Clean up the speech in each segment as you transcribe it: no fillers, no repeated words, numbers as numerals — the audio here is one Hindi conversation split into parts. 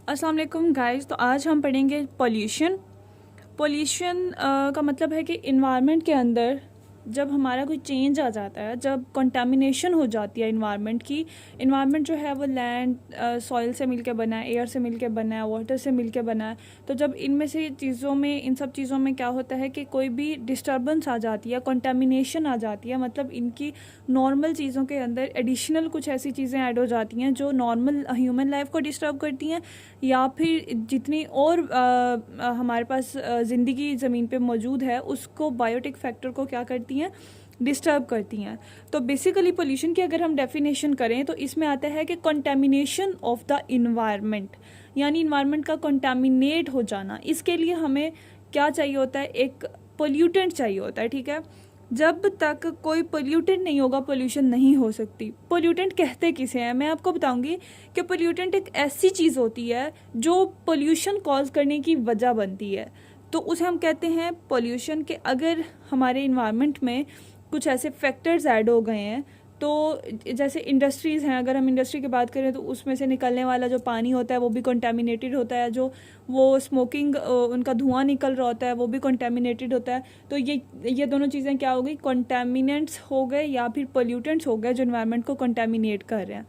अस्सलाम वालेकुम गाइस। तो आज हम पढ़ेंगे पोल्यूशन। पोल्यूशन का मतलब है कि इन्वायरमेंट के अंदर जब हमारा कोई चेंज आ जाता है, जब कंटामिनेशन हो जाती है इन्वायरमेंट की। इन्वायरमेंट जो है वो लैंड सॉइल से मिलके बना है, एयर से मिलके बना है, वाटर से मिलके बना है। तो जब इनमें से चीज़ों में, इन सब चीज़ों में क्या होता है कि कोई भी डिस्टर्बेंस आ जाती है, कंटामिनेशन आ जाती है, मतलब इनकी नॉर्मल चीज़ों के अंदर एडिशनल कुछ ऐसी चीज़ें ऐड हो जाती हैं जो नॉर्मल ह्यूमन लाइफ को डिस्टर्ब करती हैं, या फिर जितनी और हमारे पास ज़िंदगी ज़मीन पे मौजूद है उसको, बायोटिक फैक्टर को क्या करती हैं, डिस्टर्ब करती हैं। तो बेसिकली पोल्यूशन की अगर हम डेफिनेशन करें तो इसमें आता है कि कंटेमिनेशन ऑफ द इन्वायरमेंट, यानी इन्वायरमेंट का कंटेमिनेट हो जाना। इसके लिए हमें क्या चाहिए होता है, एक पोल्यूटेंट चाहिए होता है। ठीक है, जब तक कोई पोल्यूटेंट नहीं होगा पोल्यूशन नहीं हो सकती। पोल्यूटेंट कहते किसे हैं, मैं आपको बताऊंगी कि पोल्यूटेंट एक ऐसी चीज़ होती है जो पोल्यूशन कॉज करने की वजह बनती है, तो उसे हम कहते हैं पोल्यूशन। के अगर हमारे इन्वायरमेंट में कुछ ऐसे फैक्टर्स ऐड हो गए हैं, तो जैसे इंडस्ट्रीज़ हैं, अगर हम इंडस्ट्री की बात करें तो उसमें से निकलने वाला जो पानी होता है वो भी कंटामिनेटेड होता है, जो वो स्मोकिंग उनका धुआं निकल रहा होता है वो भी कंटामिनेटेड होता है। तो ये दोनों चीज़ें क्या हो गई, कंटामिनेंट्स हो गए या फिर पोल्यूटेंट्स हो गए जो इन्वायरमेंट को कंटामिनेट कर रहे हैं।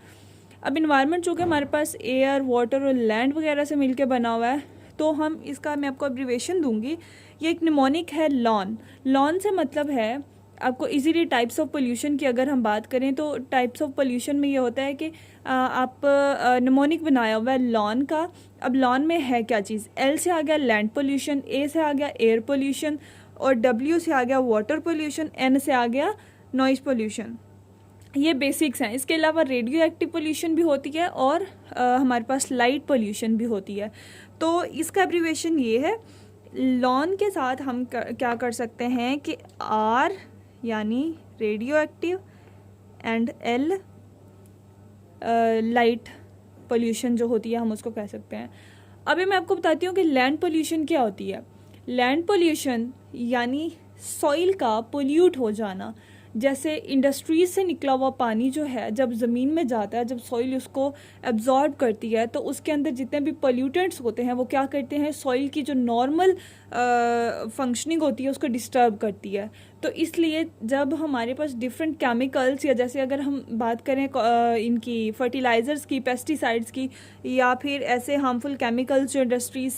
अब इन्वायरमेंट जो कि हमारे पास एयर, वाटर और लैंड वगैरह से मिलकर बना हुआ है, तो हम इसका, मैं आपको एब्रीवेशन दूंगी। ये एक निमोनिक है लॉन। लॉन से मतलब है आपको इजीली टाइप्स ऑफ पोल्यूशन की अगर हम बात करें तो टाइप्स ऑफ पोल्यूशन में ये होता है कि आप निमोनिक बनाया हुआ है लॉन का। अब लॉन में है क्या चीज़, एल से आ गया लैंड पोल्यूशन, ए से आ गया एयर पोल्यूशन, और डब्ल्यू से आ गया वाटर पोल्यूशन, एन से आ गया नॉइज़ पोल्यूशन। ये बेसिक्स हैं। इसके अलावा रेडियो एक्टिव पोल्यूशन भी होती है और हमारे पास लाइट पोल्यूशन भी होती है। तो इसका एब्रीवेशन ये है। लॉन के साथ हम क्या कर सकते हैं कि आर यानी radio active and L light pollution जो होती है हम उसको कह सकते हैं। अभी मैं आपको बताती हूँ कि लैंड पोल्यूशन क्या होती है। लैंड पोल्यूशन यानी सॉइल का पोल्यूट हो जाना। जैसे इंडस्ट्रीज से निकला हुआ पानी जो है जब ज़मीन में जाता है, जब सॉइल उसको एब्जॉर्ब करती है, तो उसके अंदर जितने भी पोल्यूटेंट्स होते हैं वो क्या करते हैं, सॉइल की जो नॉर्मल फंक्शनिंग होती है उसको डिस्टर्ब करती है। तो इसलिए जब हमारे पास डिफरेंट केमिकल्स, या जैसे अगर हम बात करें इनकी फर्टिलाइज़र्स की, पेस्टिसाइड्स की, या फिर ऐसे हार्मफुल केमिकल्स जो इंडस्ट्रीज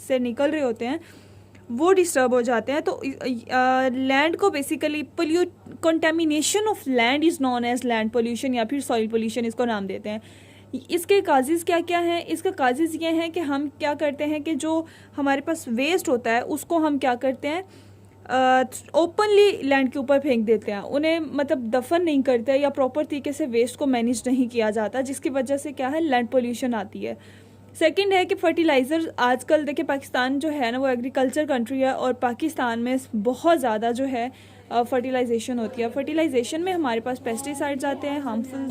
से निकल रहे होते हैं वो डिस्टर्ब हो जाते हैं, तो लैंड को basically contamination of land is known as land pollution या फिर सॉइल पोल्यूशन इसको नाम देते हैं। इसके काजेज़ क्या क्या हैं, इसका काजेज़ ये हैं कि हम क्या करते हैं कि जो हमारे पास वेस्ट होता है उसको हम क्या करते हैं, ओपनली लैंड के ऊपर फेंक देते हैं, उन्हें मतलब दफन नहीं करते या प्रॉपर तरीके से वेस्ट को मैनेज नहीं किया जाता, जिसकी वजह से क्या है, लैंड पोल्यूशन आती है। सेकंड है कि फर्टिलाइज़र, आजकल देखिए पाकिस्तान जो है ना वो एग्रीकल्चर कंट्री है, और पाकिस्तान में बहुत ज़्यादा जो है फर्टिलाइजेशन होती है। फर्टिलाइजेशन में हमारे पास पेस्टिसाइड्स आते हैं, हार्मफुल